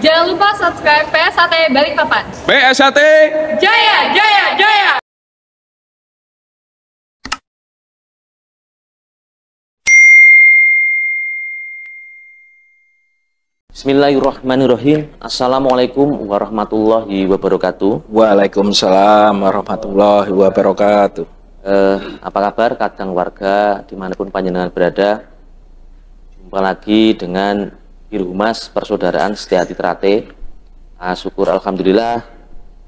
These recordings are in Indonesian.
Jangan lupa subscribe PSAT Balikpapan. PSAT Jaya, jaya, jaya! Bismillahirrahmanirrahim. Assalamualaikum warahmatullahi wabarakatuh. Waalaikumsalam warahmatullahi wabarakatuh. Apa kabar kadang warga dimanapun panjenengan berada? Jumpa lagi dengan Biro Humas Persaudaraan Setiati Trate. Syukur alhamdulillah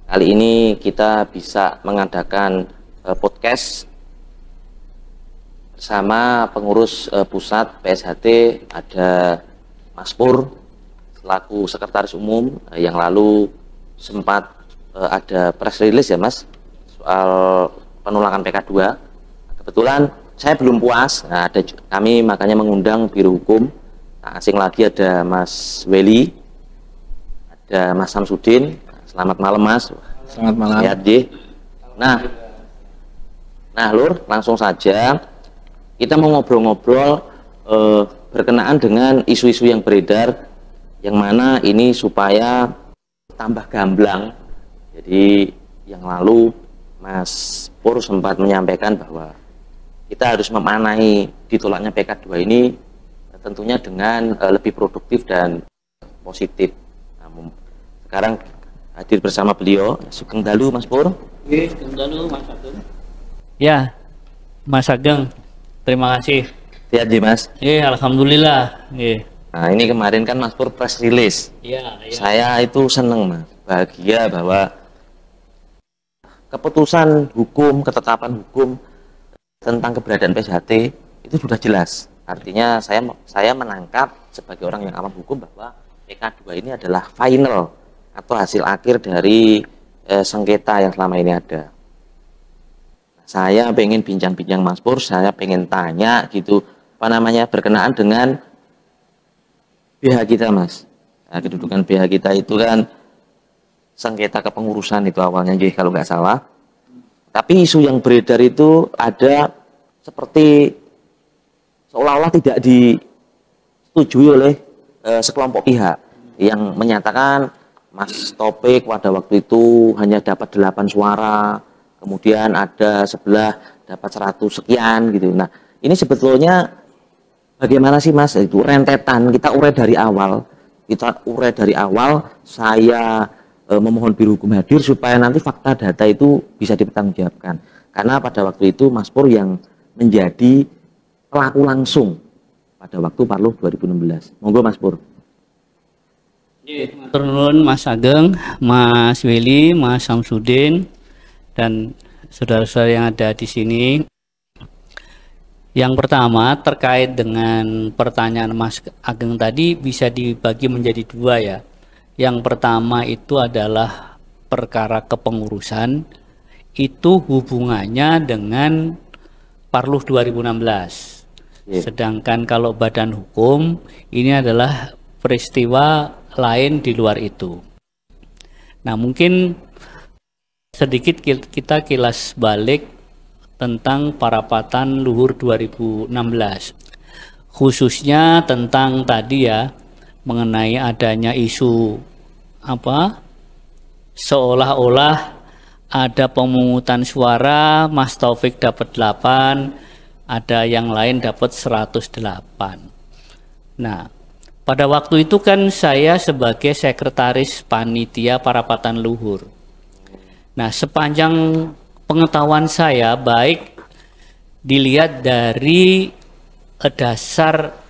kali ini kita bisa mengadakan podcast bersama pengurus pusat PSHT, ada Mas Pur selaku sekretaris umum. Yang lalu sempat ada press release ya Mas soal penolakan PK2. Kebetulan saya belum puas, kami makanya mengundang Biro Hukum. Asing lagi ada Mas Weli, ada Mas Samsudin. Selamat malam Mas. Selamat malam. Sehat Ji. Nah Lur, langsung saja kita mau ngobrol-ngobrol berkenaan dengan isu-isu yang beredar, yang mana ini supaya tambah gamblang. Jadi yang lalu Mas Pur sempat menyampaikan bahwa kita harus memaknai ditolaknya PK2 ini tentunya dengan lebih produktif dan positif. Sekarang hadir bersama beliau, Sugeng Dalu Mas Pur. Sugeng Dalu Mas Ageng. Ya, Mas Ageng, terima kasih. Sehat ji Mas? Alhamdulillah. Nah ini kemarin kan Mas Pur press release. Iya. Saya itu seneng Mas, bahagia bahwa keputusan hukum, ketetapan hukum tentang keberadaan PSHT itu sudah jelas. Artinya saya menangkap sebagai orang yang awam hukum bahwa PK2 ini adalah final atau hasil akhir dari sengketa yang selama ini ada. Saya pengen bincang-bincang Mas Pur, saya pengen tanya gitu, berkenaan dengan BH kita Mas. Nah, kedudukan BH kita itu kan sengketa kepengurusan itu awalnya kalau nggak salah. Tapi isu yang beredar itu ada seperti seolah-olah tidak disetujui oleh sekelompok pihak yang menyatakan Mas Topik pada waktu itu hanya dapat 8 suara, kemudian ada sebelah dapat 100 sekian gitu. Nah ini sebetulnya bagaimana sih Mas, itu rentetan kita urai dari awal. Saya memohon Biro Hukum hadir supaya nanti fakta data itu bisa dipertanggungjawabkan. Karena pada waktu itu Mas Pur yang menjadi pelaku langsung pada waktu Parluh 2016. Monggo Mas Pur. Turun Mas Ageng, Mas Weli, Mas Samsudin, dan saudara-saudara yang ada di sini. Yang pertama terkait dengan pertanyaan Mas Ageng tadi bisa dibagi menjadi dua ya. Yang pertama itu adalah perkara kepengurusan, itu hubungannya dengan Parluh 2016. Sedangkan kalau badan hukum ini adalah peristiwa lain di luar itu. Nah mungkin sedikit kita kilas balik tentang parapatan luhur 2016, khususnya tentang tadi ya, mengenai adanya isu seolah-olah ada pemungutan suara, Mas Taufik dapat 8, ada yang lain dapat 108. Nah pada waktu itu kan saya sebagai sekretaris panitia parapatan luhur. Nah sepanjang pengetahuan saya, baik dilihat dari dasar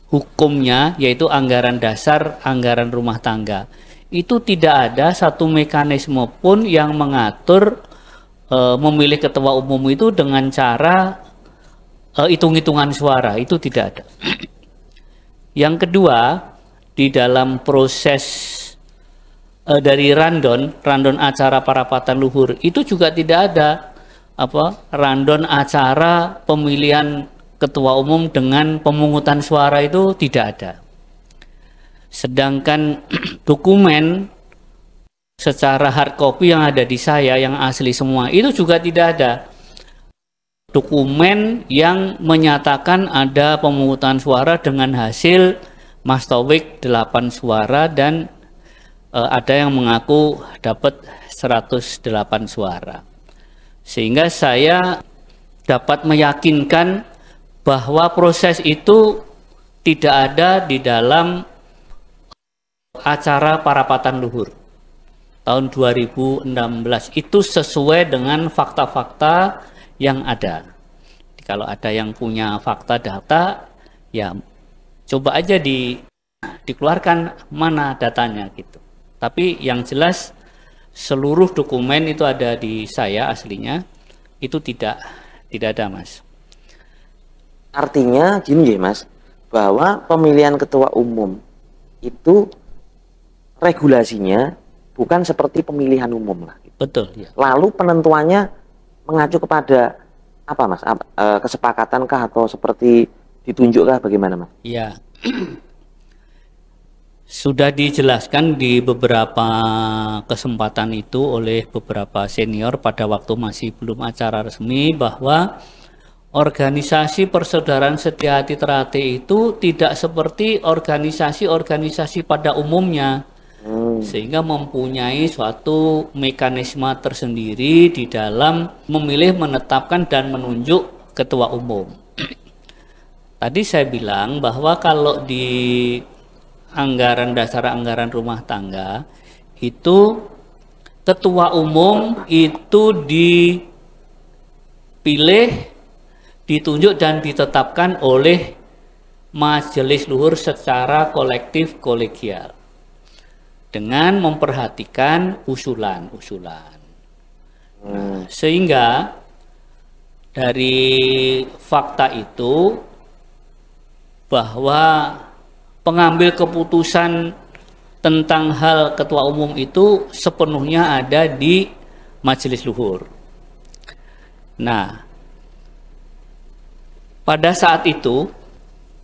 hukumnya, yaitu anggaran dasar, anggaran rumah tangga, itu tidak ada satu mekanisme pun yang mengatur memilih ketua umum itu dengan cara hitung-hitungan suara, itu tidak ada. Yang kedua, di dalam proses dari random acara parapatan luhur itu juga tidak ada random acara pemilihan ketua umum dengan pemungutan suara, itu tidak ada. Sedangkan dokumen secara hard copy yang ada di saya yang asli semua itu juga tidak ada dokumen yang menyatakan ada pemungutan suara dengan hasil Mas Taufik 8 suara dan ada yang mengaku dapat 108 suara. Sehingga saya dapat meyakinkan bahwa proses itu tidak ada di dalam acara parapatan luhur tahun 2016. Itu sesuai dengan fakta-fakta yang ada. Kalau ada yang punya fakta data, ya coba aja dikeluarkan mana datanya gitu. Tapi yang jelas seluruh dokumen itu ada di saya aslinya, itu tidak ada, Mas. Artinya gini ya Mas, bahwa pemilihan ketua umum itu regulasinya bukan seperti pemilihan umum lah. Betul. Ya. Lalu penentuannya mengacu kepada apa Mas? Kesepakatankah atau seperti ditunjukkah bagaimana Mas? Ya. Sudah dijelaskan di beberapa kesempatan itu oleh beberapa senior pada waktu masih belum acara resmi bahwa organisasi persaudaraan setia hati Ternate itu tidak seperti organisasi-organisasi pada umumnya, sehingga mempunyai suatu mekanisme tersendiri di dalam memilih, menetapkan, dan menunjuk ketua umum. Tadi saya bilang bahwa kalau di anggaran dasar anggaran rumah tangga itu ketua umum itu dipilih, ditunjuk dan ditetapkan oleh majelis luhur secara kolektif kolegial dengan memperhatikan usulan-usulan. Sehingga dari fakta itu bahwa pengambil keputusan tentang hal ketua umum itu sepenuhnya ada di majelis luhur. Nah, pada saat itu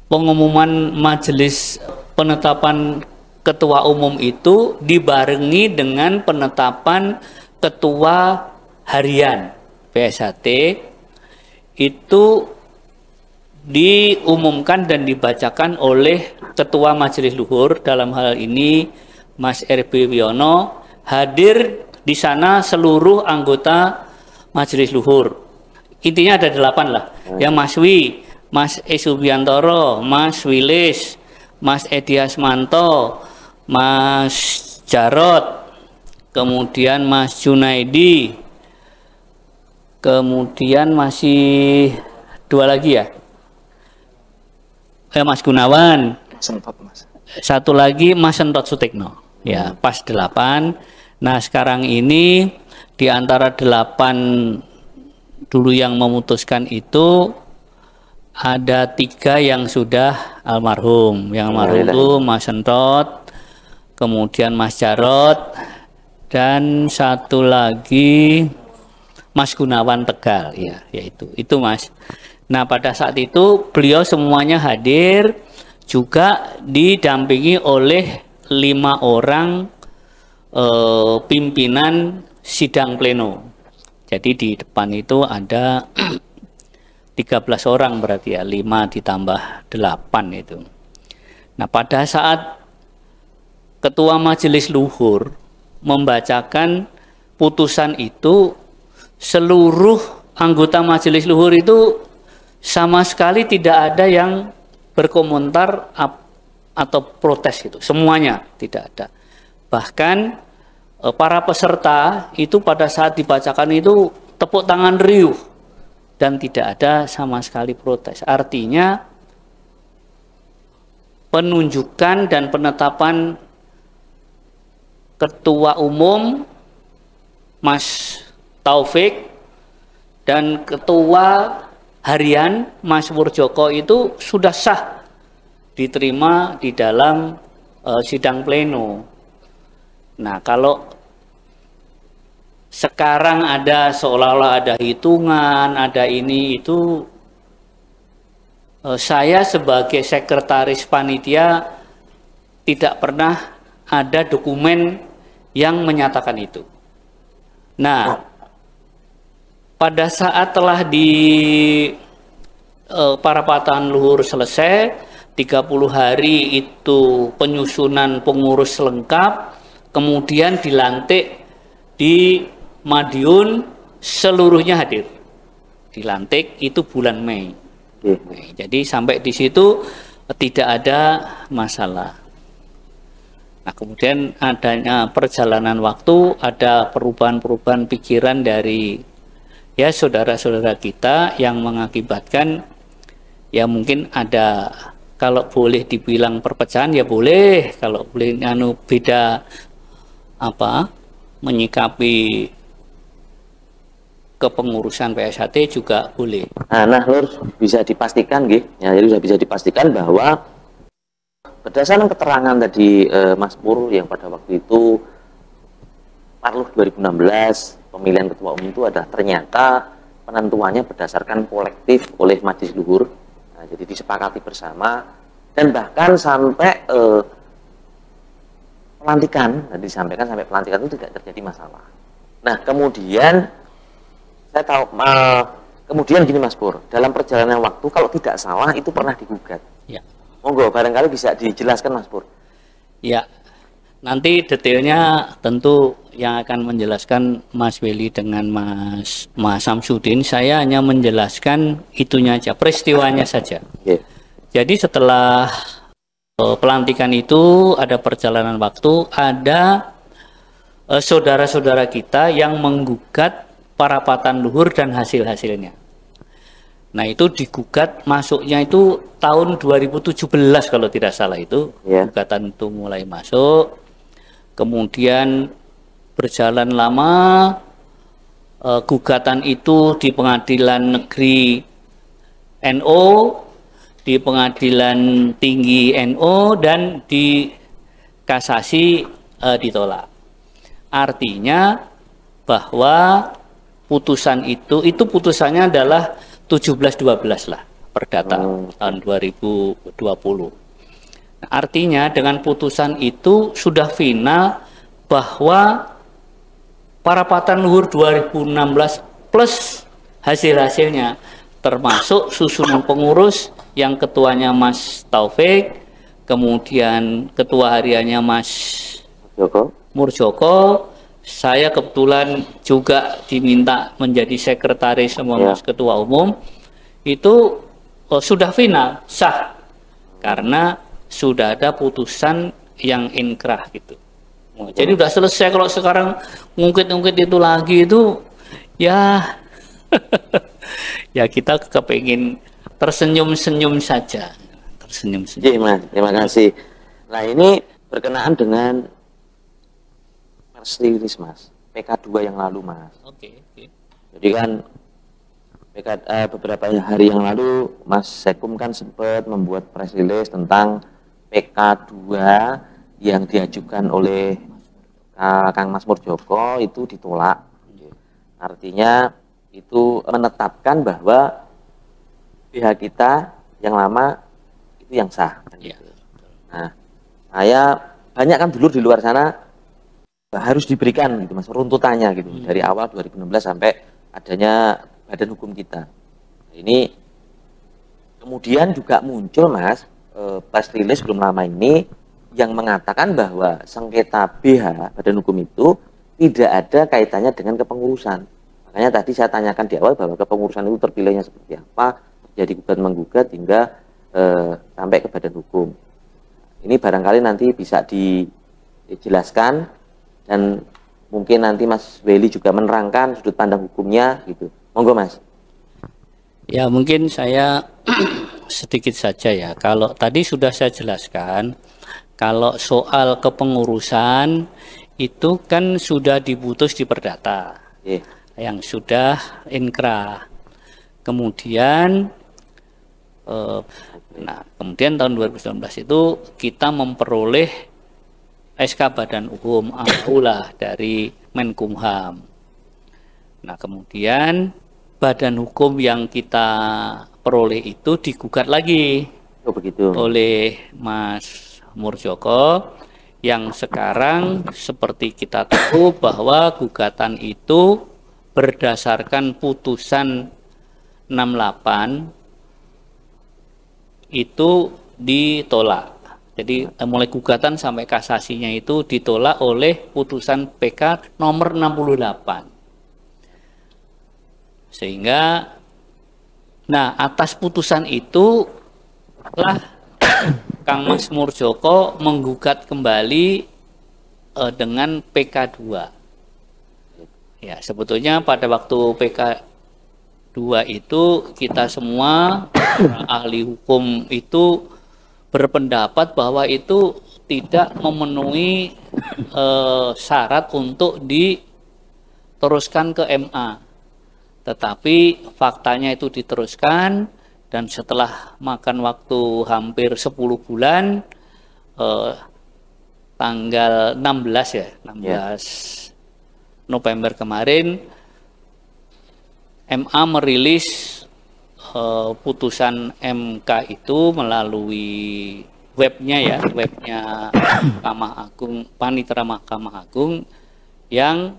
pengumuman majelis penetapan ketua umum itu dibarengi dengan penetapan ketua harian PSHT, itu diumumkan dan dibacakan oleh ketua majelis luhur, dalam hal ini Mas RB Wiono. Hadir di sana seluruh anggota majelis luhur. Intinya ada 8 lah. Yang Mas Wi, Mas Esubiantoro, Mas Wilis, Mas Edi Asmanto, Mas Jarot, kemudian Mas Junaidi, kemudian masih 2 lagi ya. Mas Gunawan. Sentot, Mas. Satu lagi Mas Sentot Sutikno. Ya, pas 8. Nah, sekarang ini di antara 8 dulu yang memutuskan itu ada 3 yang sudah almarhum. Yang almarhum itu Mas Sentot, kemudian Mas Jarot, dan satu lagi Mas Gunawan Tegal, ya, yaitu itu Mas. Nah, pada saat itu beliau semuanya hadir, juga didampingi oleh 5 orang pimpinan sidang pleno. Jadi di depan itu ada 13 orang berarti ya, 5 ditambah 8 itu. Nah, pada saat ketua majelis luhur membacakan putusan itu, seluruh anggota majelis luhur itu sama sekali tidak ada yang berkomentar atau protes itu. Semuanya tidak ada. Bahkan para peserta itu pada saat dibacakan itu tepuk tangan riuh dan tidak ada sama sekali protes. Artinya penunjukan dan penetapan ketua umum Mas Taufik dan ketua harian Mas Wurjoko itu sudah sah diterima di dalam sidang pleno. Nah, kalau sekarang ada seolah-olah ada hitungan, ada ini itu, saya sebagai sekretaris panitia tidak pernah ada dokumen yang menyatakan itu. Nah, pada saat telah di parapatan luhur selesai, 30 hari itu penyusunan pengurus lengkap, kemudian dilantik di Madiun, seluruhnya hadir. Dilantik itu bulan Mei. Jadi sampai di situ tidak ada masalah. Nah, kemudian adanya perjalanan waktu, ada perubahan-perubahan pikiran dari ya saudara-saudara kita yang mengakibatkan ya mungkin ada, kalau boleh dibilang perpecahan ya boleh, kalau boleh beda menyikapi kepengurusan PSHT juga boleh. Nah, Lur, bisa dipastikan ya, jadi sudah bisa dipastikan bahwa berdasarkan keterangan tadi Mas Pur yang pada waktu itu Parluh 2016 pemilihan ketua umum itu adalah ternyata penentuannya berdasarkan kolektif oleh Majelis Luhur. Nah, jadi disepakati bersama dan bahkan sampai pelantikan, disampaikan sampai pelantikan itu tidak terjadi masalah. Nah, kemudian saya tahu, kemudian gini Mas Pur, dalam perjalanan waktu kalau tidak salah itu pernah digugat. Ya. Monggo barangkali bisa dijelaskan Mas Pur. Ya, nanti detailnya tentu yang akan menjelaskan Mas Weli dengan Mas Samsudin. Saya hanya menjelaskan itunya aja, peristiwanya saja. Yeah. Jadi setelah pelantikan itu ada perjalanan waktu, ada saudara-saudara kita yang menggugat parapatan luhur dan hasil-hasilnya. Nah, itu digugat masuknya itu tahun 2017 kalau tidak salah itu. Yeah. Gugatan itu mulai masuk. Kemudian berjalan lama, gugatan itu di Pengadilan Negeri NO, di Pengadilan Tinggi NO, dan di kasasi ditolak. Artinya bahwa putusan itu putusannya adalah 17-12 lah perdata tahun 2020. Nah, artinya dengan putusan itu sudah final bahwa parapatan luhur 2016 plus hasil-hasilnya termasuk susunan pengurus yang ketuanya Mas Taufik, kemudian ketua hariannya Mas Murjoko. Saya kebetulan juga diminta menjadi sekretaris sama Mas Ketua Umum. Itu sudah final, sah. Karena sudah ada putusan yang inkrah gitu. Jadi udah selesai. Kalau sekarang ngungkit-ngungkit itu lagi itu ya ya kita kepingin tersenyum-senyum saja. Tersenyum-senyum. Iya, Mas. Terima kasih. Nah, ini berkenaan dengan press release Mas, PK2 yang lalu Mas. Oke. Jadi kan beberapa hari yang lalu Mas Sekum kan sempat membuat press release tentang PK2 yang diajukan oleh Kang Mas Murjoko itu ditolak. Artinya itu menetapkan bahwa pihak kita yang lama itu yang sah. Gitu. Nah, saya banyak kan dulu di luar sana harus diberikan gitu Mas runtutannya gitu dari awal 2016 sampai adanya badan hukum kita. Ini kemudian juga muncul Mas press release belum lama ini yang mengatakan bahwa sengketa BH badan hukum itu tidak ada kaitannya dengan kepengurusan. Makanya tadi saya tanyakan di awal bahwa kepengurusan itu terpilihnya seperti apa, jadi gugat menggugat hingga sampai ke badan hukum. Ini barangkali nanti bisa dijelaskan dan mungkin nanti Mas Weli juga menerangkan sudut pandang hukumnya gitu. Monggo Mas. Ya, mungkin saya sedikit saja ya. Kalau tadi sudah saya jelaskan, kalau soal kepengurusan itu kan sudah diputus di perdata. Yang sudah inkrah. Kemudian kemudian tahun 2019 itu kita memperoleh SK Badan Hukum Aula dari Menkumham. Nah, kemudian badan hukum yang kita peroleh itu digugat lagi oleh Mas Murjoko, yang sekarang seperti kita tahu bahwa gugatan itu berdasarkan putusan 68 itu ditolak. Jadi mulai gugatan sampai kasasinya itu ditolak oleh putusan PK nomor 68. Sehingga, nah atas putusan itu lah Kang Masmur Joko menggugat kembali dengan PK 2. Ya, sebetulnya pada waktu PK 2 itu kita semua ahli hukum itu berpendapat bahwa itu tidak memenuhi syarat untuk diteruskan ke MA. Tetapi faktanya itu diteruskan, dan setelah makan waktu hampir 10 bulan, tanggal 16 ya, 16 November kemarin, MA merilis putusan MK itu melalui webnya ya, webnya Mahkamah Agung, Panitera Mahkamah Agung, yang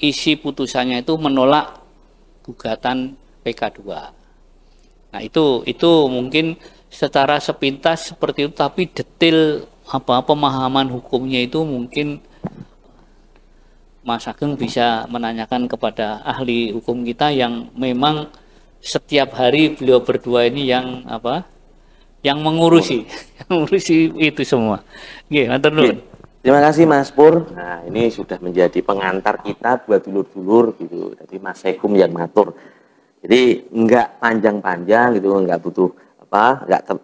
isi putusannya itu menolak gugatan PK 2. Nah itu mungkin secara sepintas seperti itu, tapi detail pemahaman hukumnya itu mungkin Mas Ageng bisa menanyakan kepada ahli hukum kita yang memang setiap hari beliau berdua ini yang mengurusi itu semua. Nggih, matur nuwun. Terima kasih Mas Pur. Nah, ini sudah menjadi pengantar kita buat dulur-dulur gitu. Jadi Mas Hekum yang matur. Jadi enggak panjang-panjang gitu, enggak butuh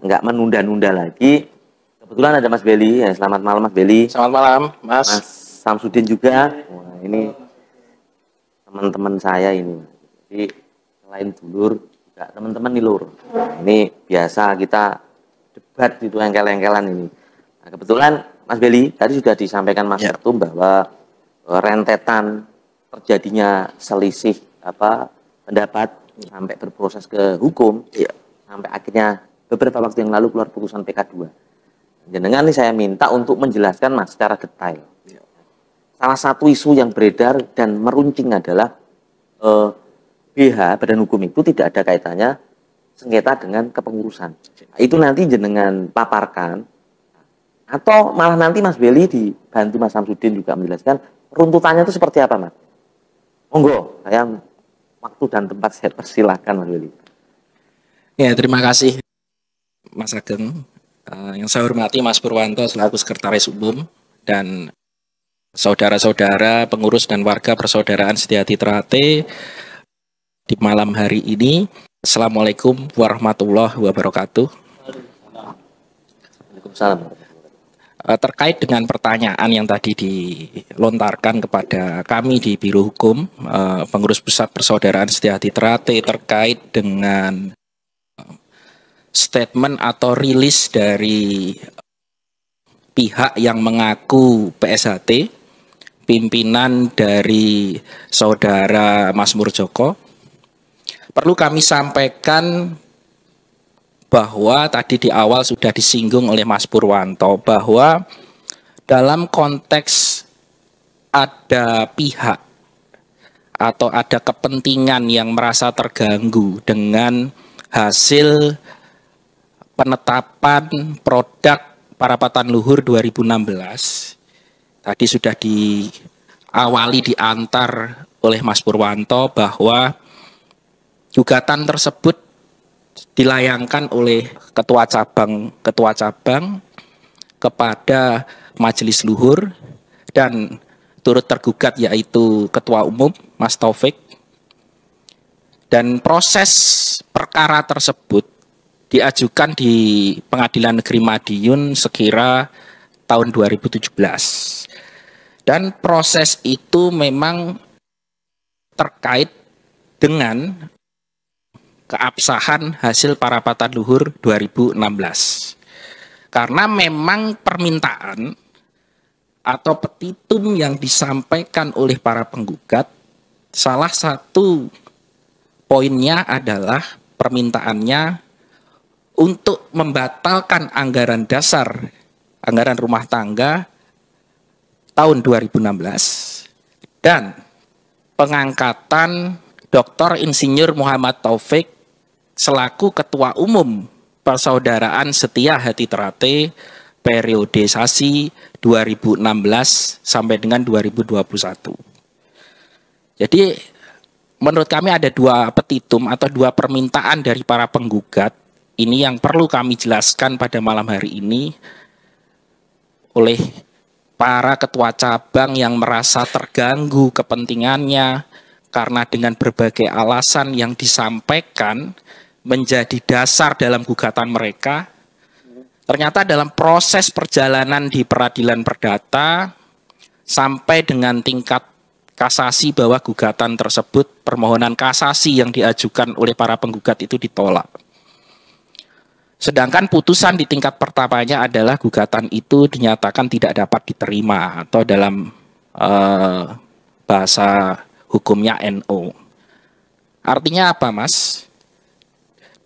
enggak menunda-nunda lagi. Kebetulan ada Mas Beli. Ya, selamat malam Mas Beli. Selamat malam, Mas. Mas Samsudin juga. Wah, ini teman-teman saya ini. Jadi selain dulur, juga teman-teman nih lur. Ini biasa kita debat itu engkel-engkelan ini. Nah, kebetulan Mas Beli tadi sudah disampaikan Mas Ketum bahwa rentetan terjadinya selisih pendapat sampai berproses ke hukum, sampai akhirnya beberapa waktu yang lalu keluar putusan PK 2. Jenengan nih saya minta untuk menjelaskan Mas secara detail. Salah satu isu yang beredar dan meruncing adalah BH, Badan Hukum itu tidak ada kaitannya sengketa dengan kepengurusan. Nah, itu nanti jenengan paparkan, atau malah nanti Mas Beli dibantu Mas Samsudin juga menjelaskan runtutannya itu seperti apa, Mas? Monggo, saya waktu dan tempat saya persilahkan Mas Beli. Ya, terima kasih Mas Ageng. Yang saya hormati Mas Purwanto selaku Sekretaris Umum dan saudara-saudara pengurus dan warga Persaudaraan Setiati Trate di malam hari ini. Assalamualaikum warahmatullahi wabarakatuh. Waalaikumsalam. Terkait dengan pertanyaan yang tadi dilontarkan kepada kami di Biro Hukum, pengurus pusat Persaudaraan Setiati Trate terkait dengan statement atau rilis dari pihak yang mengaku PSHT, pimpinan dari saudara Masmur Joko, perlu kami sampaikan bahwa tadi di awal sudah disinggung oleh Mas Purwanto bahwa dalam konteks ada pihak atau ada kepentingan yang merasa terganggu dengan hasil penetapan produk Parapatan Luhur 2016. Tadi sudah diawali diantar oleh Mas Purwanto bahwa gugatan tersebut dilayangkan oleh ketua cabang kepada Majelis Luhur dan turut tergugat yaitu Ketua Umum Mas Taufik, dan proses perkara tersebut diajukan di Pengadilan Negeri Madiun sekira tahun 2017, dan proses itu memang terkait dengan keabsahan hasil Parapatan Luhur 2016. Karena memang permintaan atau petitum yang disampaikan oleh para penggugat, salah satu poinnya adalah permintaannya untuk membatalkan anggaran dasar, anggaran rumah tangga tahun 2016 dan pengangkatan Dr. Insinyur Muhammad Taufik selaku Ketua Umum Persaudaraan Setia Hati Trate periodisasi 2016 sampai dengan 2021. Jadi menurut kami ada dua petitum atau dua permintaan dari para penggugat ini yang perlu kami jelaskan pada malam hari ini oleh para ketua cabang yang merasa terganggu kepentingannya karena dengan berbagai alasan yang disampaikan menjadi dasar dalam gugatan mereka. Ternyata dalam proses perjalanan di peradilan perdata sampai dengan tingkat kasasi bahwa gugatan tersebut, permohonan kasasi yang diajukan oleh para penggugat itu ditolak. Sedangkan putusan di tingkat pertamanya adalah gugatan itu dinyatakan tidak dapat diterima atau dalam bahasa hukumnya NO. Artinya apa, Mas?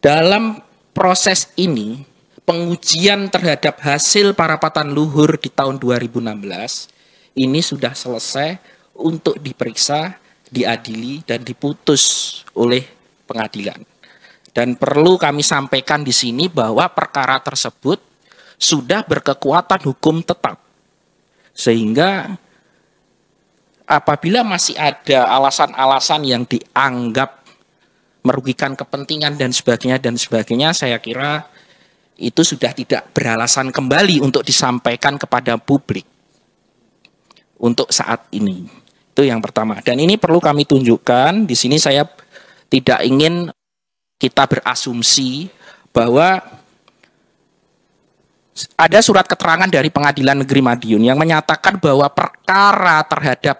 Dalam proses ini pengujian terhadap hasil parapatan luhur di tahun 2016 ini sudah selesai untuk diperiksa, diadili, dan diputus oleh pengadilan. Dan perlu kami sampaikan di sini bahwa perkara tersebut sudah berkekuatan hukum tetap. Sehingga apabila masih ada alasan-alasan yang dianggap merugikan kepentingan dan sebagainya, saya kira itu sudah tidak beralasan kembali untuk disampaikan kepada publik untuk saat ini. Itu yang pertama. Dan ini perlu kami tunjukkan, di sini saya tidak ingin kita berasumsi bahwa ada surat keterangan dari Pengadilan Negeri Madiun yang menyatakan bahwa perkara terhadap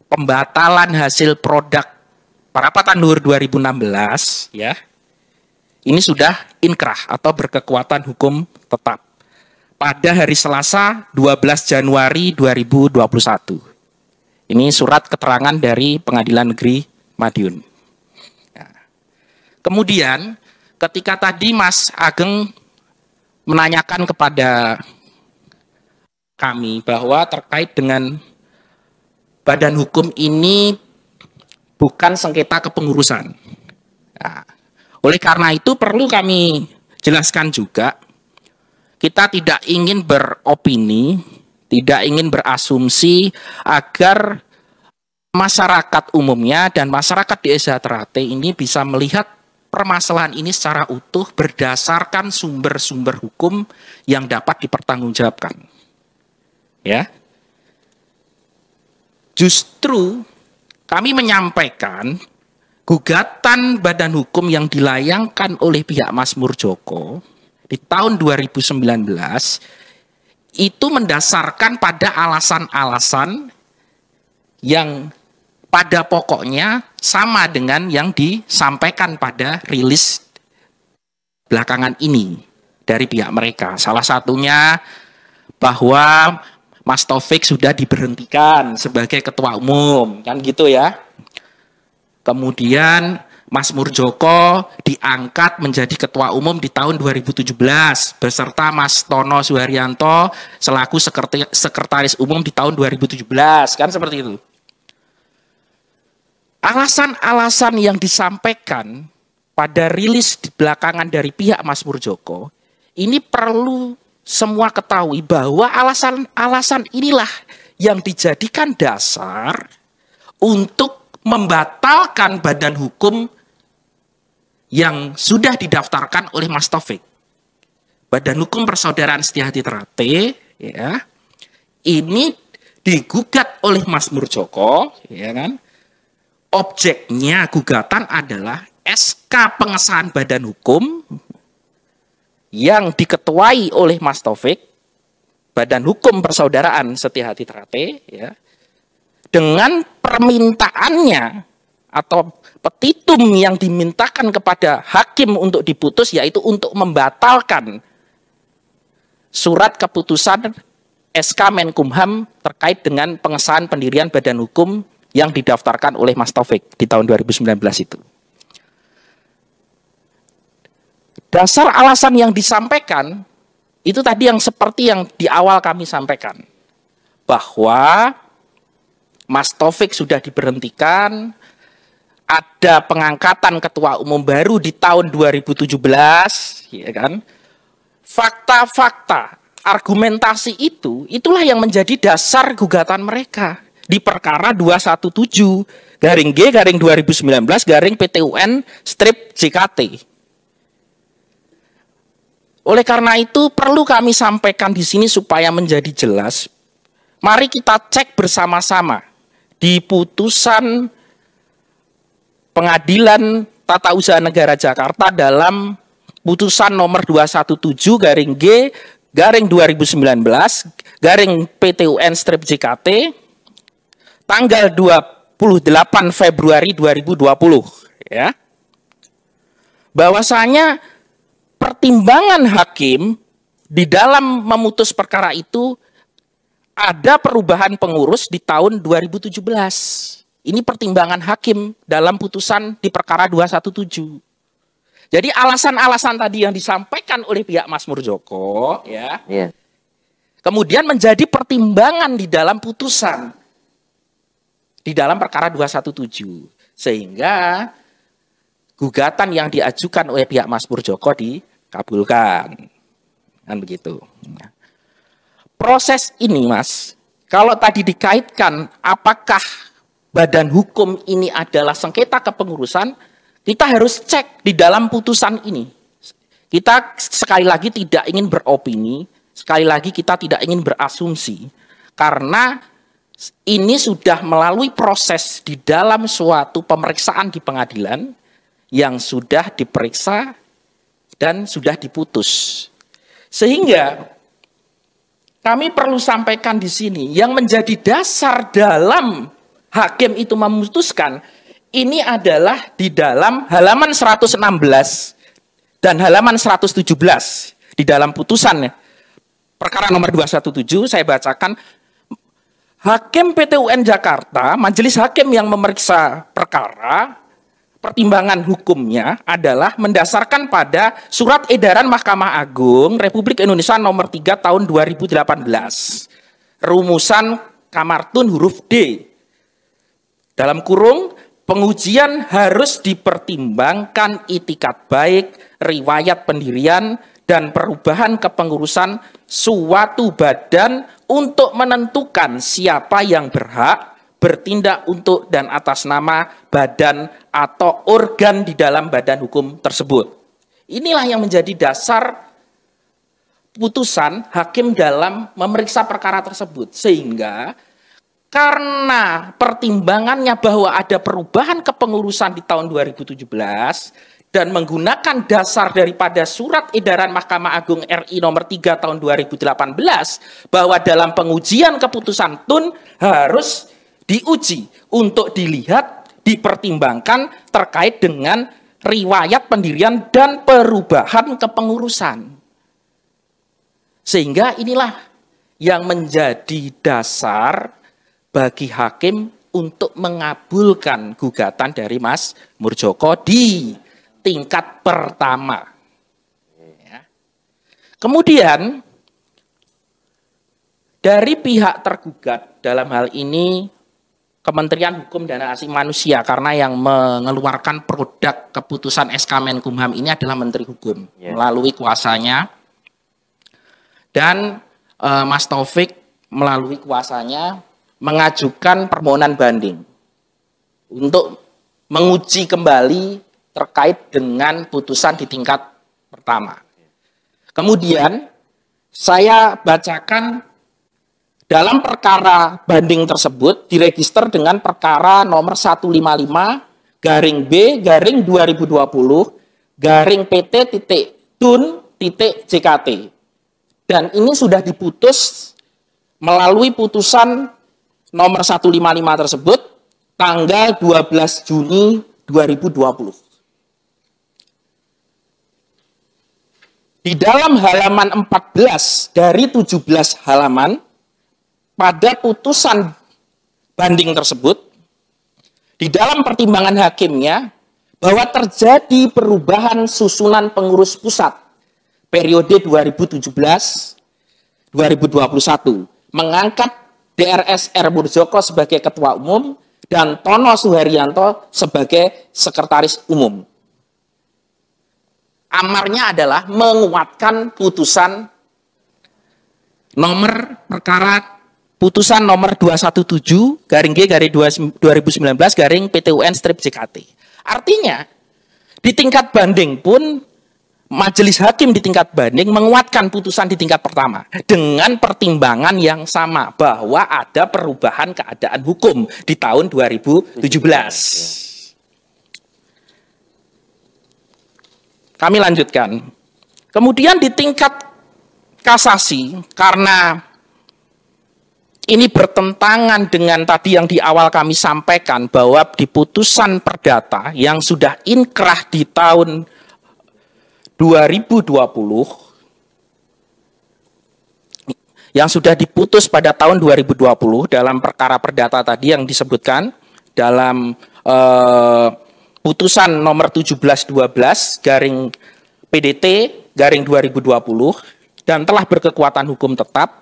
pembatalan hasil produk parapatan luhur 2016 ya, ini sudah inkrah atau berkekuatan hukum tetap pada hari Selasa 12 Januari 2021. Ini surat keterangan dari Pengadilan Negeri Madiun. Ya. Kemudian ketika tadi Mas Ageng menanyakan kepada kami bahwa terkait dengan badan hukum ini bukan sengketa kepengurusan. Nah, oleh karena itu perlu kami jelaskan juga, kita tidak ingin beropini, tidak ingin berasumsi agar masyarakat umumnya dan masyarakat di Eza Ternate ini bisa melihat permasalahan ini secara utuh berdasarkan sumber-sumber hukum yang dapat dipertanggungjawabkan. Ya. Justru kami menyampaikan gugatan badan hukum yang dilayangkan oleh pihak Mas Murdjoko di tahun 2019 itu mendasarkan pada alasan-alasan yang pada pokoknya sama dengan yang disampaikan pada rilis belakangan ini dari pihak mereka. Salah satunya bahwa Mas Taufik sudah diberhentikan sebagai ketua umum, kan gitu ya. Kemudian Mas Murdjoko diangkat menjadi ketua umum di tahun 2017 beserta Mas Tono Suharyanto selaku sekretaris umum di tahun 2017, kan seperti itu. Alasan-alasan yang disampaikan pada rilis di belakangan dari pihak Mas Murdjoko ini perlu semua ketahui bahwa alasan-alasan inilah yang dijadikan dasar untuk membatalkan badan hukum yang sudah didaftarkan oleh Mas Taufik. Badan hukum Persaudaraan Setiahati Ternate ya, ini digugat oleh Mas Murdjoko, ya kan? Objeknya gugatan adalah SK pengesahan badan hukum yang diketuai oleh Mas Taufik, Badan Hukum Persaudaraan Setiahati Ternate, ya, dengan permintaannya atau petitum yang dimintakan kepada hakim untuk diputus, yaitu untuk membatalkan surat keputusan SK Menkumham terkait dengan pengesahan pendirian badan hukum yang didaftarkan oleh Mas Taufik di tahun 2019 itu. Dasar alasan yang disampaikan itu tadi yang seperti yang di awal kami sampaikan, bahwa Mas Taufik sudah diberhentikan, ada pengangkatan ketua umum baru di tahun 2017, ya kan? fakta-fakta, argumentasi itulah yang menjadi dasar gugatan mereka di perkara 217 garing G garing 2019 garing PTUN strip JKT. Oleh karena itu perlu kami sampaikan di sini supaya menjadi jelas. Mari kita cek bersama-sama di putusan Pengadilan Tata Usaha Negara Jakarta dalam putusan nomor 217 garing G garing 2019 garing PTUN strip JKT tanggal 28 Februari 2020 ya. Bahwasanya pertimbangan hakim di dalam memutus perkara itu ada perubahan pengurus di tahun 2017. Ini pertimbangan hakim dalam putusan di perkara 217. Jadi alasan-alasan tadi yang disampaikan oleh pihak Mas Murdjoko ya. Iya. Kemudian menjadi pertimbangan di dalam putusan di dalam perkara 217. Sehingga gugatan yang diajukan oleh pihak Mas Murdjoko dikabulkan. Kan begitu. Proses ini Mas, kalau tadi dikaitkan apakah badan hukum ini adalah sengketa kepengurusan, kita harus cek di dalam putusan ini. Kita sekali lagi tidak ingin beropini, sekali lagi kita tidak ingin berasumsi, karena ini sudah melalui proses di dalam suatu pemeriksaan di pengadilan yang sudah diperiksa dan sudah diputus. Sehingga kami perlu sampaikan di sini yang menjadi dasar dalam hakim itu memutuskan ini adalah di dalam halaman 116 dan halaman 117 di dalam putusan perkara nomor 217 saya bacakan. Hakim PTUN Jakarta, majelis hakim yang memeriksa perkara, pertimbangan hukumnya adalah mendasarkan pada Surat Edaran Mahkamah Agung Republik Indonesia nomor 3 tahun 2018. Rumusan Kamartun huruf D. Dalam kurung, pengujian harus dipertimbangkan itikat baik, riwayat pendirian, dan perubahan kepengurusan suatu badan untuk menentukan siapa yang berhak bertindak untuk dan atas nama badan atau organ di dalam badan hukum tersebut. Inilah yang menjadi dasar putusan hakim dalam memeriksa perkara tersebut. Sehingga karena pertimbangannya bahwa ada perubahan kepengurusan di tahun 2017 dan menggunakan dasar daripada Surat Edaran Mahkamah Agung RI nomor 3 tahun 2018 bahwa dalam pengujian keputusan TUN harus diuji untuk dilihat, dipertimbangkan terkait dengan riwayat pendirian dan perubahan kepengurusan. Sehingga inilah yang menjadi dasar bagi hakim untuk mengabulkan gugatan dari Mas Murdjoko di tingkat pertama. Ya. Kemudian dari pihak tergugat dalam hal ini Kementerian Hukum dan Hak Asasi Manusia, karena yang mengeluarkan produk keputusan SK Menkumham ini adalah Menteri Hukum melalui kuasanya, dan Mas Taufik melalui kuasanya mengajukan permohonan banding untuk menguji kembali terkait dengan putusan di tingkat pertama. Kemudian saya bacakan dalam perkara banding tersebut diregister dengan perkara nomor 155 garing B garing 2020 garing PT TUN JKT. Dan ini sudah diputus melalui putusan nomor 155 tersebut tanggal 12 Juni 2020. Di dalam halaman 14 dari 17 halaman, pada putusan banding tersebut, di dalam pertimbangan hakimnya, bahwa terjadi perubahan susunan pengurus pusat periode 2017-2021, mengangkat DRS R. Murdjoko sebagai Ketua Umum dan Tono Suharyanto sebagai Sekretaris Umum. Amarnya adalah menguatkan putusan nomor perkara putusan nomor 217 garing G garing 2019 garing PTUN strip JKT. Artinya di tingkat banding pun majelis hakim di tingkat banding menguatkan putusan di tingkat pertama dengan pertimbangan yang sama bahwa ada perubahan keadaan hukum di tahun 2017. Kami lanjutkan. Kemudian di tingkat kasasi, karena ini bertentangan dengan tadi yang di awal kami sampaikan bahwa di putusan perdata yang sudah inkrah di tahun 2020 yang sudah diputus pada tahun 2020 dalam perkara perdata tadi yang disebutkan dalam putusan nomor 1712 garing PDT garing 2020 dan telah berkekuatan hukum tetap.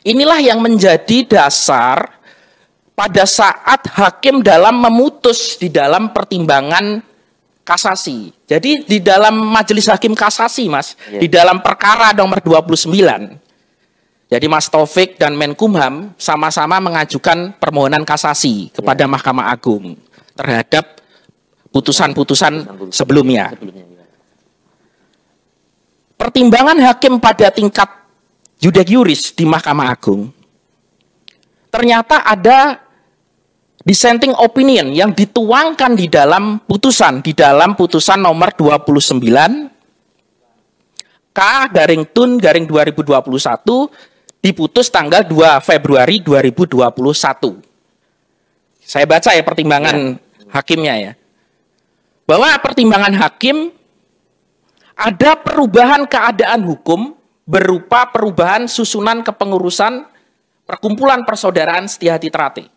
Inilah yang menjadi dasar pada saat hakim dalam memutus di dalam pertimbangan kasasi. Jadi di dalam majelis hakim kasasi, Mas, di dalam perkara nomor 29. Jadi Mas Taufik dan Menkumham sama-sama mengajukan permohonan kasasi kepada Mahkamah Agung terhadap putusan-putusan sebelumnya. Pertimbangan hakim pada tingkat judek juris di Mahkamah Agung ternyata ada dissenting opinion yang dituangkan di dalam putusan nomor 29 K garing Tun garing 2021 diputus tanggal 2 Februari 2021. Saya baca ya pertimbangan hakimnya ya. Bahwa pertimbangan hakim ada perubahan keadaan hukum berupa perubahan susunan kepengurusan perkumpulan persaudaraan Setiahati Terate.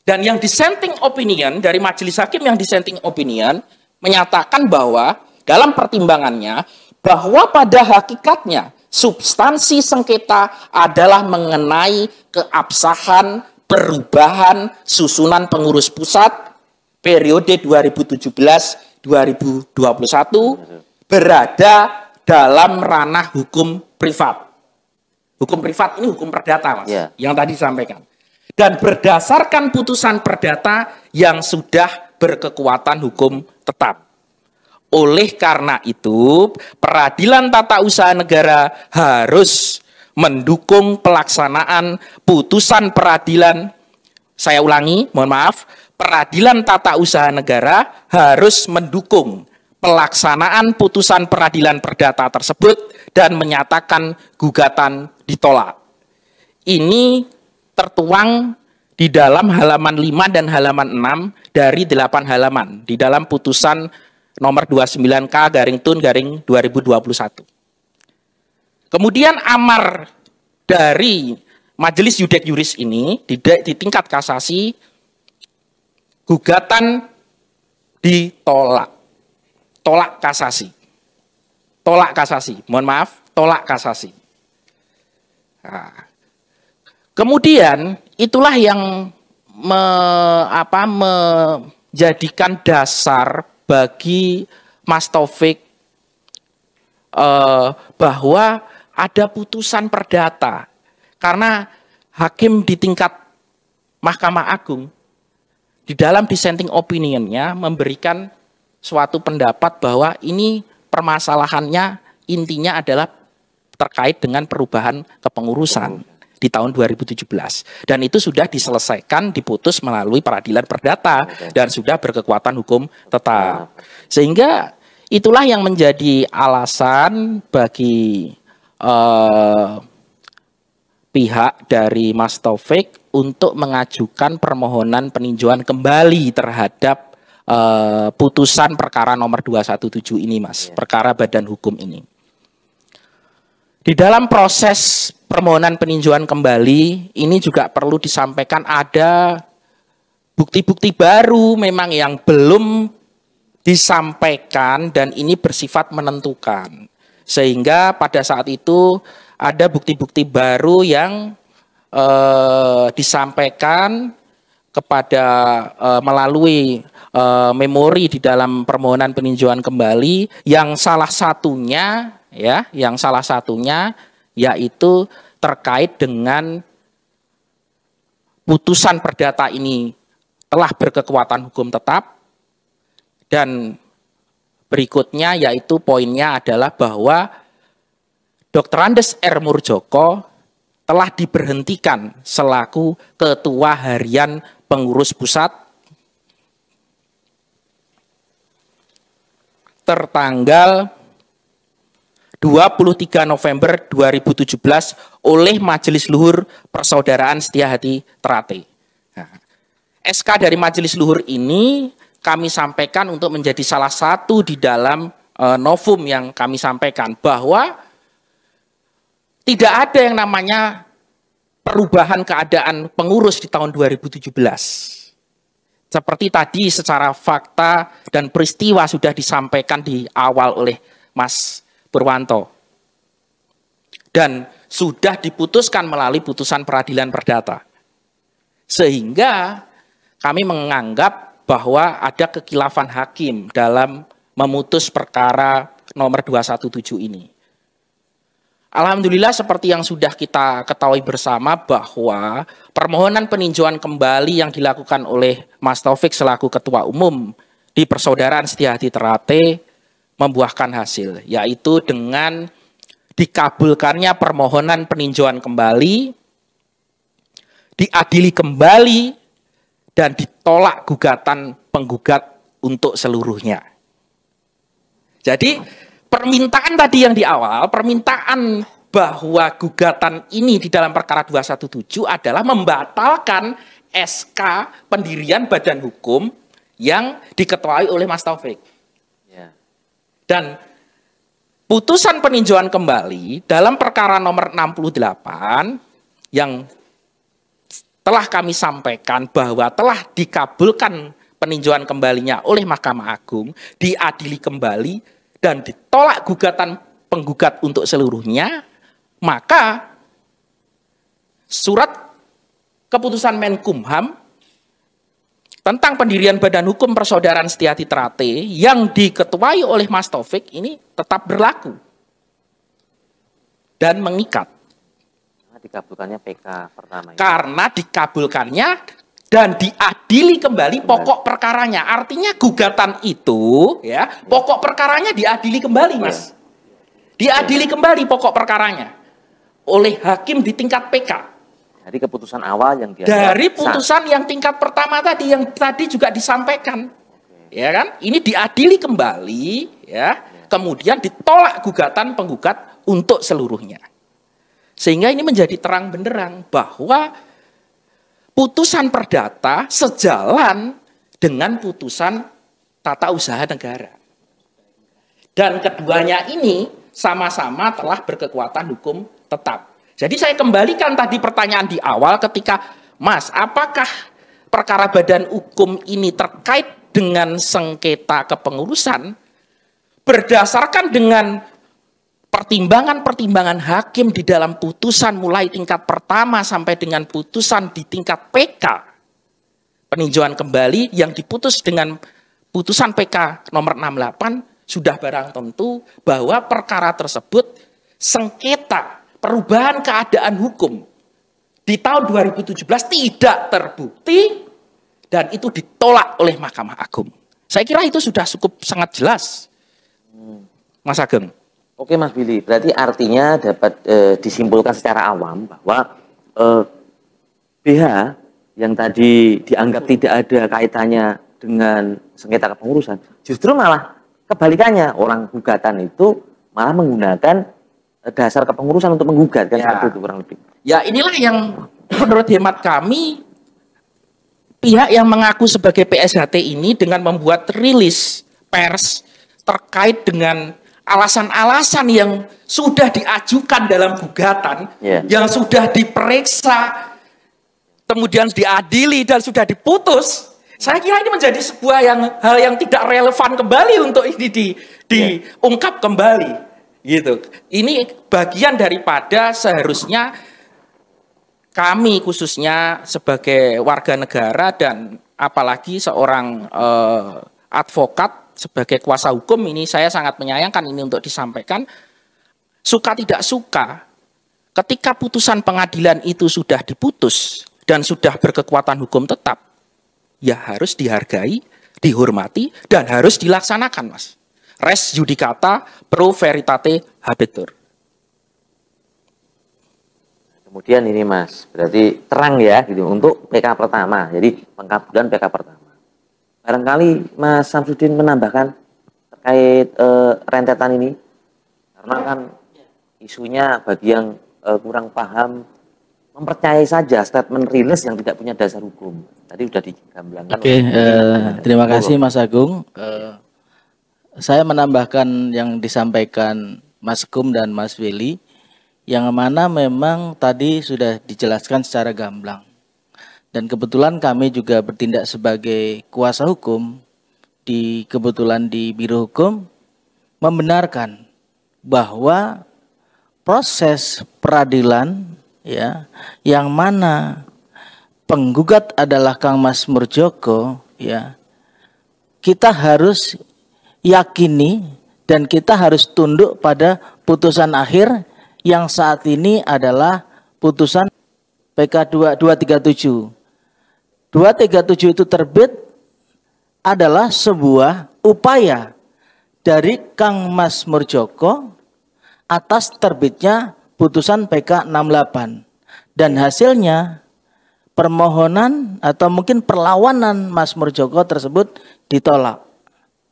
Dan yang dissenting opinion dari majelis hakim yang dissenting opinion menyatakan bahwa dalam pertimbangannya bahwa pada hakikatnya substansi sengketa adalah mengenai keabsahan perubahan susunan pengurus pusat periode 2017-2021 berada dalam ranah hukum privat. Hukum privat ini hukum perdata, Mas, yang tadi disampaikan. Dan berdasarkan putusan perdata yang sudah berkekuatan hukum tetap. Oleh karena itu, Peradilan Tata Usaha Negara harus mendukung pelaksanaan putusan peradilan. Saya ulangi, mohon maaf. Peradilan Tata Usaha Negara harus mendukung pelaksanaan putusan peradilan perdata tersebut dan menyatakan gugatan ditolak. Ini tertuang di dalam halaman 5 dan halaman 6 dari 8 halaman di dalam putusan nomor 29K garing Tun garing 2021. Kemudian amar dari majelis judek juris ini di tingkat kasasi gugatan ditolak. Tolak kasasi. Tolak kasasi. Mohon maaf, tolak kasasi. Nah, kemudian itulah yang menjadikan dasar bagi Mas Taufik bahwa ada putusan perdata. Karena hakim di tingkat Mahkamah Agung di dalam dissenting opinion-nya memberikan suatu pendapat bahwa ini permasalahannya intinya adalah terkait dengan perubahan kepengurusan di tahun 2017 dan itu sudah diselesaikan diputus melalui peradilan perdata dan sudah berkekuatan hukum tetap. Sehingga itulah yang menjadi alasan bagi pihak dari Mas Taufik untuk mengajukan permohonan peninjauan kembali terhadap putusan perkara nomor 217 ini, Mas, perkara badan hukum ini. Di dalam proses permohonan peninjauan kembali, ini juga perlu disampaikan ada bukti-bukti baru memang yang belum disampaikan dan ini bersifat menentukan. Sehingga pada saat itu ada bukti-bukti baru yang disampaikan kepada melalui memori di dalam permohonan peninjauan kembali yang salah satunya yaitu terkait dengan putusan perdata ini telah berkekuatan hukum tetap, dan berikutnya yaitu poinnya adalah bahwa Dr. Andes R. Murjoko telah diberhentikan selaku Ketua Harian Pengurus Pusat tertanggal 23 November 2017 oleh Majelis Luhur Persaudaraan Setiahati Ternate. Nah, SK dari Majelis Luhur ini kami sampaikan untuk menjadi salah satu di dalam novum yang kami sampaikan bahwa tidak ada yang namanya perubahan keadaan pengurus di tahun 2017. Seperti tadi secara fakta dan peristiwa sudah disampaikan di awal oleh Mas Purwanto. Dan sudah diputuskan melalui putusan peradilan perdata. Sehingga kami menganggap bahwa ada kekhilafan hakim dalam memutus perkara nomor 217 ini. Alhamdulillah seperti yang sudah kita ketahui bersama bahwa permohonan peninjauan kembali yang dilakukan oleh Mas Taufik selaku Ketua Umum di Persaudaraan Setiahati Ternate membuahkan hasil, yaitu dengan dikabulkannya permohonan peninjauan kembali, diadili kembali, dan ditolak gugatan penggugat untuk seluruhnya. Jadi permintaan tadi yang di awal, permintaan bahwa gugatan ini di dalam perkara 217 adalah membatalkan SK pendirian badan hukum yang diketuai oleh Mas Taufik. Ya. Dan putusan peninjauan kembali dalam perkara nomor 68 yang telah kami sampaikan bahwa telah dikabulkan peninjauan kembalinya oleh Mahkamah Agung, diadili kembali, dan ditolak gugatan penggugat untuk seluruhnya, maka surat keputusan Menkumham tentang pendirian Badan Hukum Persaudaraan Setiahati Ternate yang diketuai oleh Mas Taufik ini tetap berlaku dan mengikat. Dikabulkannya PK pertama. Karena dikabulkannya dan diadili kembali pokok perkaranya. Artinya gugatan itu, ya, pokok perkaranya diadili kembali, Mas. Diadili kembali pokok perkaranya oleh hakim di tingkat PK. Dari keputusan awal yang dari putusan yang tingkat pertama tadi yang tadi juga disampaikan. Ya kan? Ini diadili kembali, ya. Kemudian ditolak gugatan penggugat untuk seluruhnya. Sehingga ini menjadi terang benderang bahwa putusan perdata sejalan dengan putusan tata usaha negara. Dan keduanya ini sama-sama telah berkekuatan hukum tetap. Jadi saya kembalikan tadi pertanyaan di awal ketika, Mas, apakah perkara badan hukum ini terkait dengan sengketa kepengurusan berdasarkan dengan pertimbangan-pertimbangan hakim di dalam putusan mulai tingkat pertama sampai dengan putusan di tingkat PK. Peninjauan kembali yang diputus dengan putusan PK nomor 68 sudah barang tentu bahwa perkara tersebut sengketa perubahan keadaan hukum di tahun 2017 tidak terbukti dan itu ditolak oleh Mahkamah Agung. Saya kira itu sudah cukup sangat jelas, Mas Ageng. Oke Mas Billy, berarti artinya dapat disimpulkan secara awam bahwa BH yang tadi dianggap tidak ada kaitannya dengan sengketa kepengurusan, justru malah kebalikannya, orang gugatan itu malah menggunakan dasar kepengurusan untuk menggugat, kan seperti itu kurang lebih. Ya inilah yang menurut hemat kami, pihak yang mengaku sebagai PSHT ini dengan membuat rilis pers terkait dengan alasan-alasan yang sudah diajukan dalam gugatan, yang sudah diperiksa, kemudian diadili dan sudah diputus, saya kira ini menjadi sebuah hal yang tidak relevan kembali untuk ini diungkap kembali, gitu. Ini bagian daripada seharusnya kami khususnya sebagai warga negara dan apalagi seorang advokat sebagai kuasa hukum ini saya sangat menyayangkan ini untuk disampaikan. Suka tidak suka, ketika putusan pengadilan itu sudah diputus dan sudah berkekuatan hukum tetap, ya harus dihargai, dihormati, dan harus dilaksanakan, Mas. Res judicata pro veritate habetur. Kemudian ini Mas, berarti terang ya gitu untuk PK pertama. Jadi pengkabulan PK pertama. Barangkali Mas Samsudin menambahkan terkait rentetan ini, karena kan isunya bagi yang kurang paham mempercayai saja statement rilis yang tidak punya dasar hukum. Tadi sudah digamblangkan. Oke, terima kasih Mas Agung. Saya menambahkan yang disampaikan Mas Kum dan Mas Willy, yang mana memang tadi sudah dijelaskan secara gamblang. Dan kebetulan kami juga bertindak sebagai kuasa hukum kebetulan di Biro Hukum, membenarkan bahwa proses peradilan ya, yang mana penggugat adalah Kang Mas Murjoko, ya, kita harus yakini dan kita harus tunduk pada putusan akhir yang saat ini adalah putusan PK 237. 237 itu terbit adalah sebuah upaya dari Kang Mas Murjoko atas terbitnya putusan PK 68. Dan hasilnya permohonan atau mungkin perlawanan Mas Murjoko tersebut ditolak.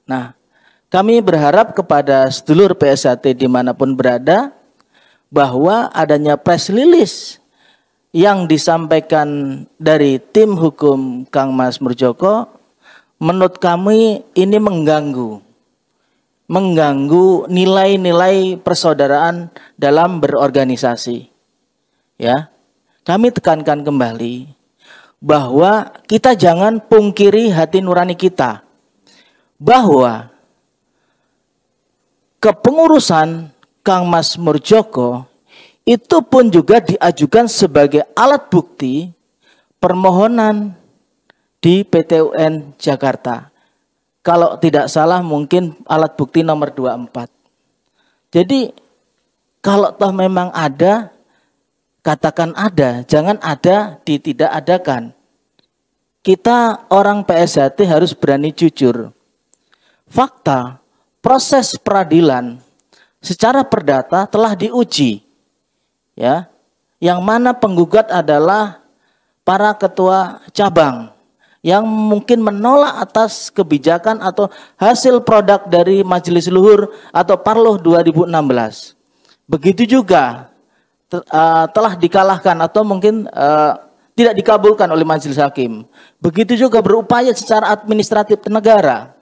Nah, kami berharap kepada sedulur PSHT dimanapun berada, bahwa adanya press release yang disampaikan dari tim hukum Kang Mas Murjoko, menurut kami ini mengganggu nilai-nilai persaudaraan dalam berorganisasi. Ya, kami tekankan kembali bahwa kita jangan pungkiri hati nurani kita, bahwa kepengurusan Kang Mas Murjoko itu pun juga diajukan sebagai alat bukti permohonan di PT UN Jakarta. Kalau tidak salah mungkin alat bukti nomor 24. Jadi kalau toh memang ada, katakan ada, jangan ada tidak adakan. Kita orang PSHT harus berani jujur. Fakta, proses peradilan secara perdata telah diuji. Ya, yang mana penggugat adalah para ketua cabang yang mungkin menolak atas kebijakan atau hasil produk dari Majelis Luhur atau Parloh 2016. Begitu juga telah dikalahkan atau mungkin tidak dikabulkan oleh Majelis Hakim. Begitu juga berupaya secara administratif negara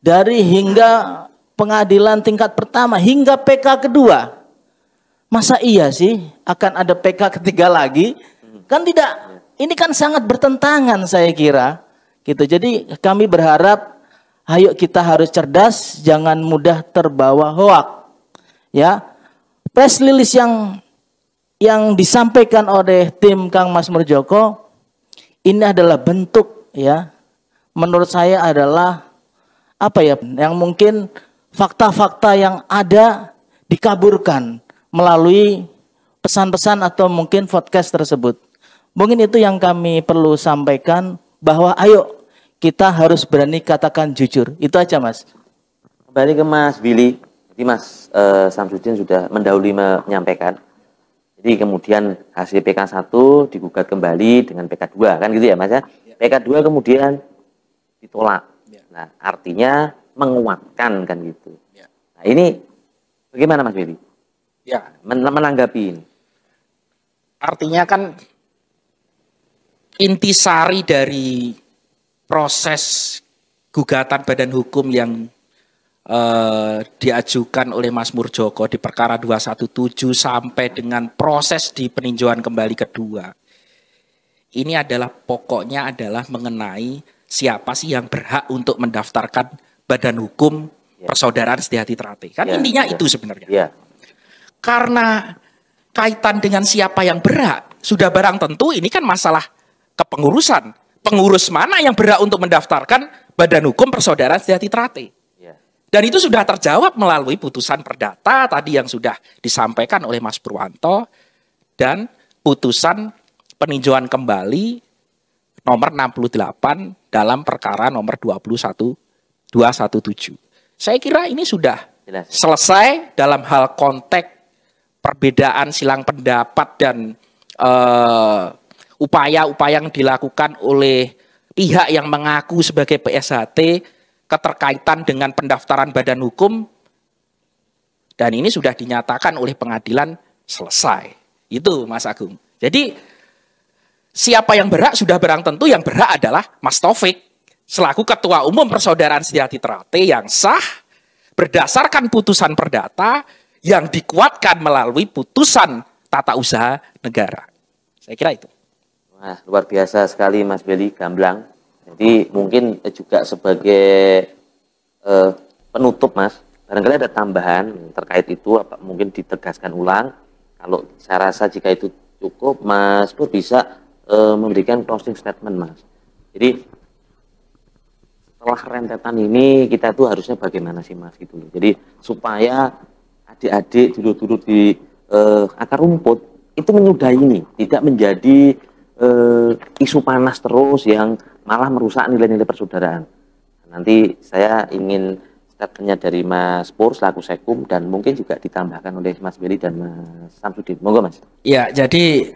dari hingga pengadilan tingkat pertama hingga PK kedua. Masa iya sih akan ada PK ketiga lagi? Kan tidak. Ini kan sangat bertentangan saya kira. Gitu. Jadi kami berharap ayo kita harus cerdas, jangan mudah terbawa hoak. Ya. Press release yang disampaikan oleh tim Kang Mas Murjoko ini adalah bentuk, ya. Menurut saya adalah apa ya? Yang mungkin fakta-fakta yang ada dikaburkan melalui pesan-pesan atau mungkin podcast tersebut. Mungkin itu yang kami perlu sampaikan, bahwa ayo kita harus berani katakan jujur. Itu aja Mas. Kembali ke Mas Billy. Jadi Mas Samsudin sudah mendahului menyampaikan. Jadi kemudian hasil PK 1 digugat kembali dengan PK 2 kan gitu ya Mas ya. PK 2 kemudian ditolak. Nah, artinya menguatkan kan gitu. Nah, ini bagaimana Mas Billy? Ya, menanggapi ini. Artinya kan intisari dari proses gugatan badan hukum yang diajukan oleh Mas Murjoko di perkara 217 sampai dengan proses di peninjauan kembali kedua. Ini adalah pokoknya adalah mengenai siapa sih yang berhak untuk mendaftarkan badan hukum persaudaraan Setiahati Trate. Kan intinya itu sebenarnya. Karena kaitan dengan siapa yang berhak, sudah barang tentu ini kan masalah kepengurusan. pengurus mana yang berhak untuk mendaftarkan Badan Hukum Persaudaraan Sejati Trate. Ya. Dan itu sudah terjawab melalui putusan perdata tadi yang sudah disampaikan oleh Mas Purwanto dan putusan peninjauan kembali nomor 68 dalam perkara nomor 217. Saya kira ini sudah Jelas. selesai dalam hal konteks perbedaan silang pendapat dan upaya-upaya yang dilakukan oleh pihak yang mengaku sebagai PSHT keterkaitan dengan pendaftaran badan hukum, dan ini sudah dinyatakan oleh pengadilan selesai. Itu Mas Agung. Jadi siapa yang berhak sudah barang tentu yang berhak adalah Mas Taufik selaku Ketua Umum Persaudaraan Sejati Trate yang sah berdasarkan putusan perdata yang dikuatkan melalui putusan tata usaha negara. Saya kira itu. Wah, luar biasa sekali Mas Beli, gamblang. Jadi mungkin juga sebagai penutup Mas, barangkali ada tambahan terkait itu, apa mungkin ditegaskan ulang. Kalau saya rasa jika itu cukup, Mas Pur bisa memberikan closing statement Mas. Jadi setelah rentetan ini kita tuh harusnya bagaimana sih Mas gitu loh. Jadi supaya adik-adik duduk-duduk di akar rumput itu menyudahi ini, tidak menjadi isu panas terus yang malah merusak nilai-nilai persaudaraan. Nanti saya ingin statementnya dari Mas Pur selaku Sekum dan mungkin juga ditambahkan oleh Mas Beli dan Mas Samsudin. Monggo Mas. Ya, jadi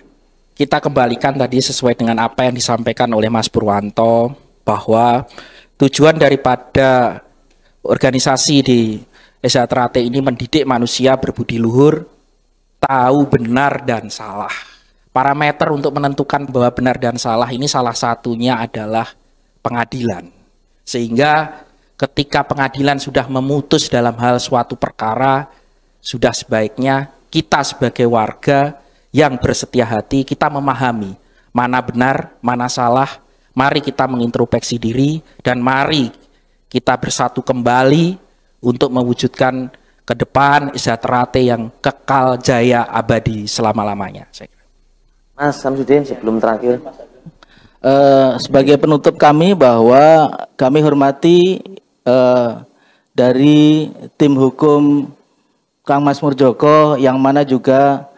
kita kembalikan tadi sesuai dengan apa yang disampaikan oleh Mas Purwanto bahwa tujuan daripada organisasi di SH Trate ini mendidik manusia berbudi luhur, tahu benar dan salah. Parameter untuk menentukan bahwa benar dan salah ini salah satunya adalah pengadilan. Sehingga ketika pengadilan sudah memutus dalam hal suatu perkara, sudah sebaiknya kita sebagai warga yang bersetia hati, kita memahami mana benar, mana salah. Mari kita mengintrospeksi diri dan mari kita bersatu kembali untuk mewujudkan ke depan SH Trate yang kekal jaya abadi selama-lamanya. Mas Samsudin sebelum terakhir. Sebagai penutup kami bahwa kami hormati dari tim hukum Kang Mas Murjoko yang mana juga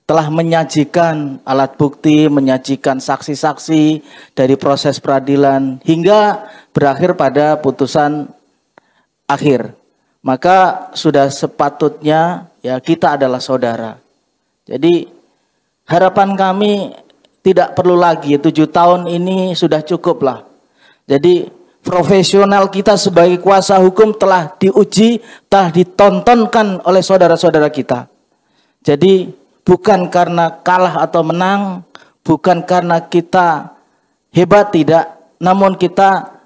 telah menyajikan alat bukti, menyajikan saksi-saksi dari proses peradilan hingga berakhir pada putusan akhir. Maka sudah sepatutnya ya kita adalah saudara. Jadi harapan kami tidak perlu lagi, 7 tahun ini sudah cukup lah. Jadi profesional kita sebagai kuasa hukum telah diuji, telah ditontonkan oleh saudara-saudara kita. Jadi bukan karena kalah atau menang, bukan karena kita hebat, tidak. Namun kita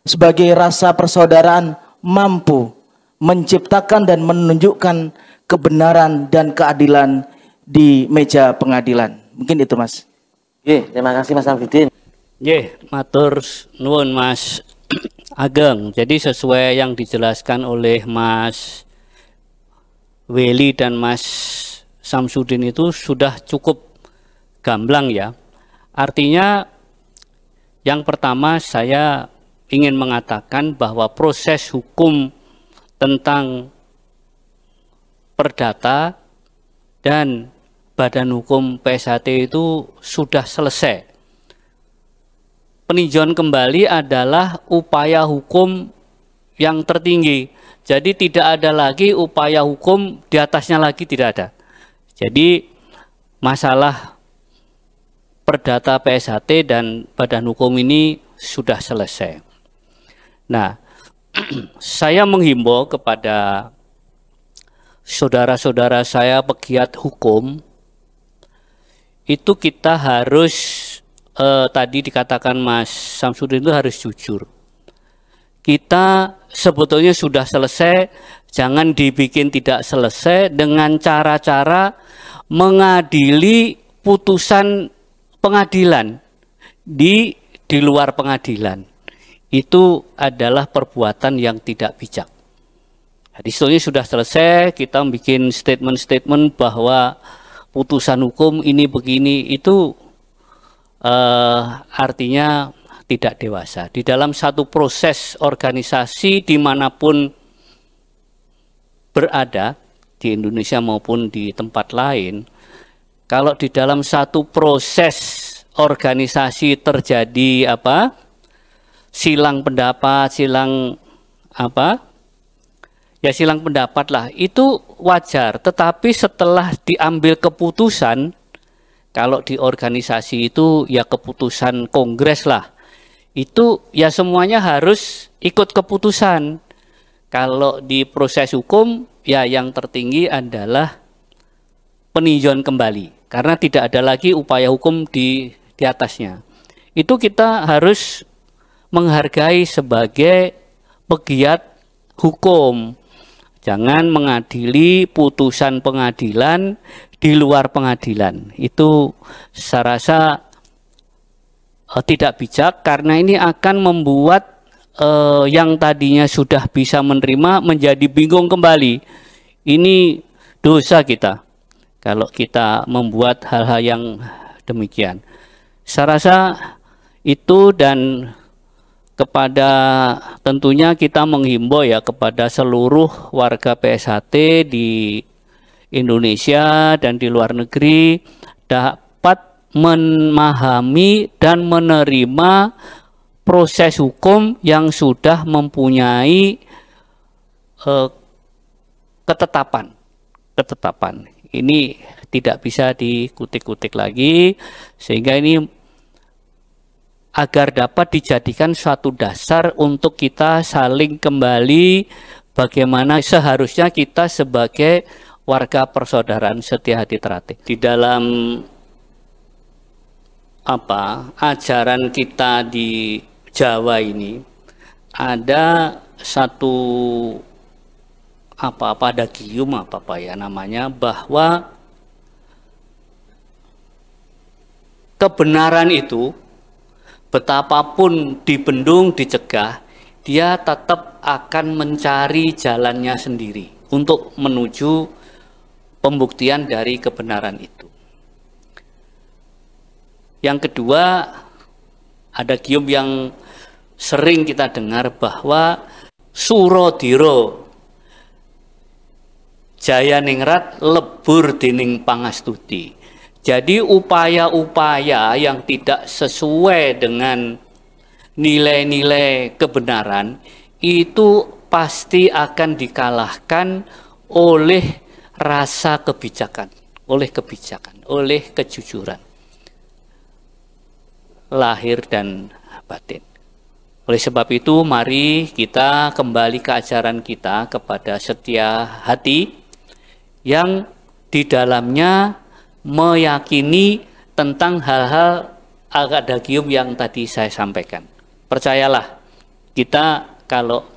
sebagai rasa persaudaraan mampu menciptakan dan menunjukkan kebenaran dan keadilan di meja pengadilan. Mungkin itu Mas. Terima kasih Mas Samsudin. Matur nuwun Mas Ageng. Jadi sesuai yang dijelaskan oleh Mas Weli dan Mas Samsudin itu sudah cukup gamblang ya. Artinya yang pertama saya ingin mengatakan bahwa proses hukum tentang perdata dan badan hukum PSHT itu sudah selesai. Peninjauan kembali adalah upaya hukum yang tertinggi. Jadi tidak ada lagi upaya hukum di atasnya lagi, tidak ada. Jadi masalah perdata PSHT dan badan hukum ini sudah selesai. Nah, saya menghimbau kepada saudara-saudara saya pegiat hukum, itu kita harus tadi dikatakan Mas Samsudin itu harus jujur. Kita sebetulnya sudah selesai, jangan dibikin tidak selesai dengan cara-cara mengadili putusan pengadilan di luar pengadilan. Itu adalah perbuatan yang tidak bijak. Jadi sebetulnya sudah selesai, kita bikin statement-statement bahwa putusan hukum ini begini, itu artinya tidak dewasa. Di dalam satu proses organisasi dimanapun berada, di Indonesia maupun di tempat lain, kalau di dalam satu proses organisasi terjadi silang pendapat, silang pendapat lah, itu wajar. Tetapi setelah diambil keputusan, kalau di organisasi itu ya keputusan kongres lah, itu ya semuanya harus ikut keputusan. Kalau di proses hukum, ya yang tertinggi adalah peninjauan kembali, karena tidak ada lagi upaya hukum di atasnya. Itu kita harus menghargai sebagai pegiat hukum. Jangan mengadili putusan pengadilan di luar pengadilan. Itu saya rasa tidak bijak, karena ini akan membuat yang tadinya sudah bisa menerima menjadi bingung kembali. Ini dosa kita kalau kita membuat hal-hal yang demikian. Saya rasa itu, dan kepada tentunya kita menghimbau ya kepada seluruh warga PSHT di Indonesia dan di luar negeri dapat memahami dan menerima proses hukum yang sudah mempunyai ketetapan. Ini tidak bisa dikutik-kutik lagi, sehingga ini agar dapat dijadikan suatu dasar untuk kita saling kembali bagaimana seharusnya kita sebagai warga persaudaraan setia hati terate. Di dalam ajaran kita di Jawa ini ada satu ada gium namanya, bahwa kebenaran itu betapapun dibendung, dicegah, dia tetap akan mencari jalannya sendiri untuk menuju pembuktian dari kebenaran itu. Yang kedua, ada gium yang sering kita dengar bahwa Surodiro Jaya ningrat lebur dening pangastuti. Jadi upaya-upaya yang tidak sesuai dengan nilai-nilai kebenaran itu pasti akan dikalahkan oleh rasa kebijakan, oleh kejujuran lahir dan batin. Oleh sebab itu, mari kita kembali ke ajaran kita kepada setia hati yang di dalamnya meyakini tentang hal-hal adagium yang tadi saya sampaikan. Percayalah, kita kalau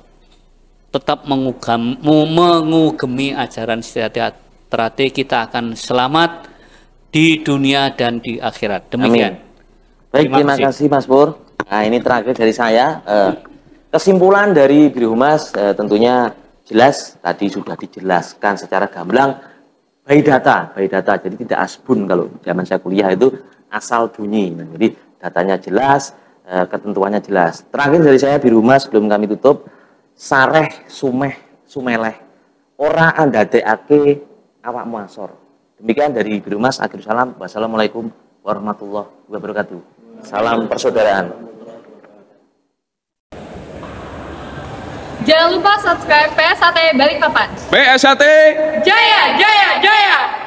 tetap mengugemi ajaran setia terate, kita akan selamat di dunia dan di akhirat. Demikian. Amin. Baik, terima kasih Mas Pur. Nah, ini terakhir dari saya. Kesimpulan dari Biro Humas tentunya jelas, tadi sudah dijelaskan secara gamblang, by data. Jadi tidak asbun, kalau zaman saya kuliah itu asal bunyi. Nah, jadi datanya jelas, ketentuannya jelas. Terakhir dari saya Biro Humas sebelum kami tutup, sareh sumeleh ora andadekake awakmu asor. Demikian dari Biro Humas. Akhirul salam. Wassalamualaikum warahmatullahi wabarakatuh. Salam persaudaraan. Jangan lupa subscribe PSHT Balikpapan. PSHT Jaya, jaya, jaya!